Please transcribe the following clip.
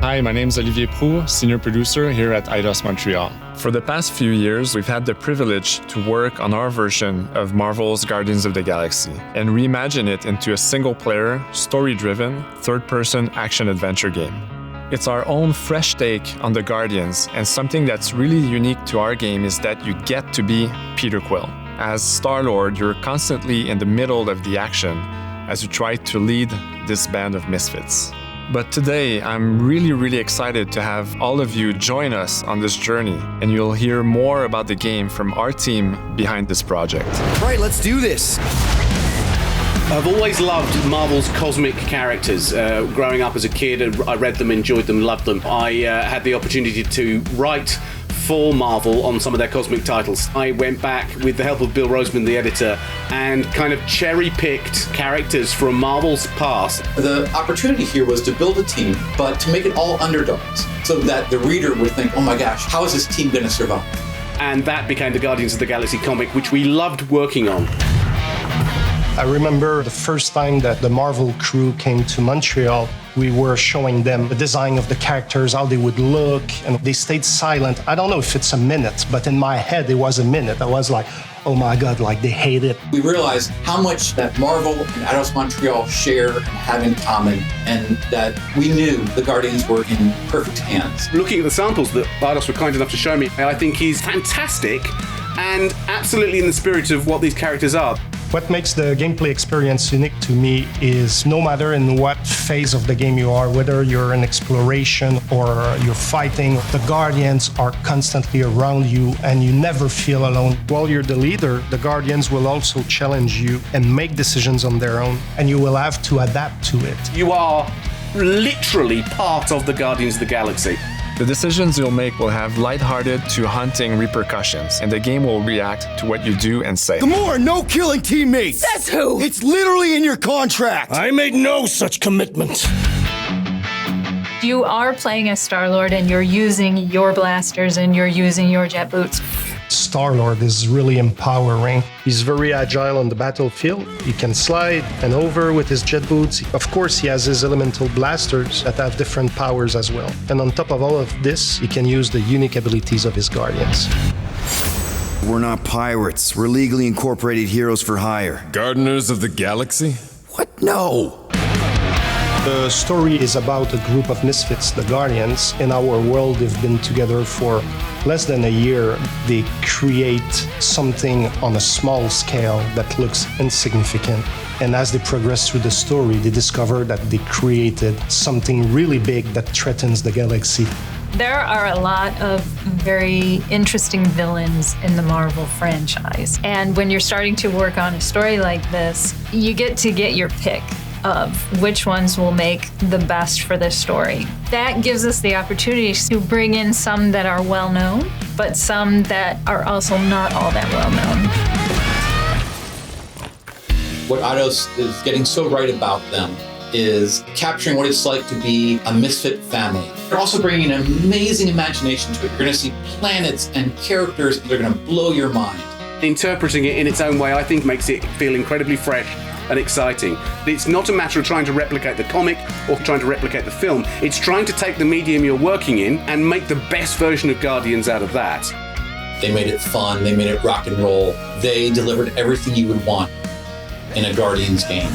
Hi, my name is Olivier Proulx, senior producer here at Eidos Montreal. For the past few years, we've had the privilege to work on our version of Marvel's Guardians of the Galaxy and reimagine it into a single-player, story-driven, third-person action-adventure game. It's our own fresh take on the Guardians, and something that's really unique to our game is that you get to be Peter Quill. As Star-Lord, you're constantly in the middle of the action as you try to lead this band of misfits. But today, I'm really excited to have all of you join us on this journey, and you'll hear more about the game from our team behind this project. Right, let's do this. I've always loved Marvel's cosmic characters. Growing up as a kid, I read them, enjoyed them, loved them. I had the opportunity to write for Marvel on some of their cosmic titles. I went back with the help of Bill Roseman, the editor, and kind of cherry-picked characters from Marvel's past. The opportunity here was to build a team, but to make it all underdogs, so that the reader would think, oh my gosh, how is this team going to survive? And that became the Guardians of the Galaxy comic, which we loved working on. I remember the first time that the Marvel crew came to Montreal, we were showing them the design of the characters, how they would look, and they stayed silent. I don't know if it's a minute, but in my head it was a minute. I was like, oh my God, like they hate it. We realized how much that Marvel and Eidos Montreal share and have in common, and that we knew the Guardians were in perfect hands. Looking at the samples that Eidos were kind enough to show me, I think he's fantastic and absolutely in the spirit of what these characters are. What makes the gameplay experience unique to me is no matter in what phase of the game you are, whether you're in exploration or you're fighting, the Guardians are constantly around you and you never feel alone. While you're the leader, the Guardians will also challenge you and make decisions on their own, and you will have to adapt to it. You are literally part of the Guardians of the Galaxy. The decisions you'll make will have lighthearted to haunting repercussions, and the game will react to what you do and say. Gamora, no killing teammates! Says who? It's literally in your contract! I made no such commitment. You are playing as Star-Lord and you're using your blasters and you're using your jet boots. Star-Lord is really empowering. He's very agile on the battlefield. He can slide and over with his jet boots. Of course, he has his elemental blasters that have different powers as well. And on top of all of this, he can use the unique abilities of his Guardians. We're not pirates. We're legally incorporated heroes for hire. Gardeners of the Galaxy? What? No! The story is about a group of misfits, the Guardians. In our world, they've been together for less than a year. They create something on a small scale that looks insignificant. And as they progress through the story, they discover that they created something really big that threatens the galaxy. There are a lot of very interesting villains in the Marvel franchise. And when you're starting to work on a story like this, you get to get your pick of which ones will make the best for this story. That gives us the opportunity to bring in some that are well known, but some that are also not all that well known. What Eidos is getting so right about them is capturing what it's like to be a misfit family. They're also bringing an amazing imagination to it. You're going to see planets and characters that are going to blow your mind. Interpreting it in its own way, I think, makes it feel incredibly fresh and exciting. It's not a matter of trying to replicate the comic or trying to replicate the film. It's trying to take the medium you're working in and make the best version of Guardians out of that. They made it fun. They made it rock and roll. They delivered everything you would want in a Guardians game.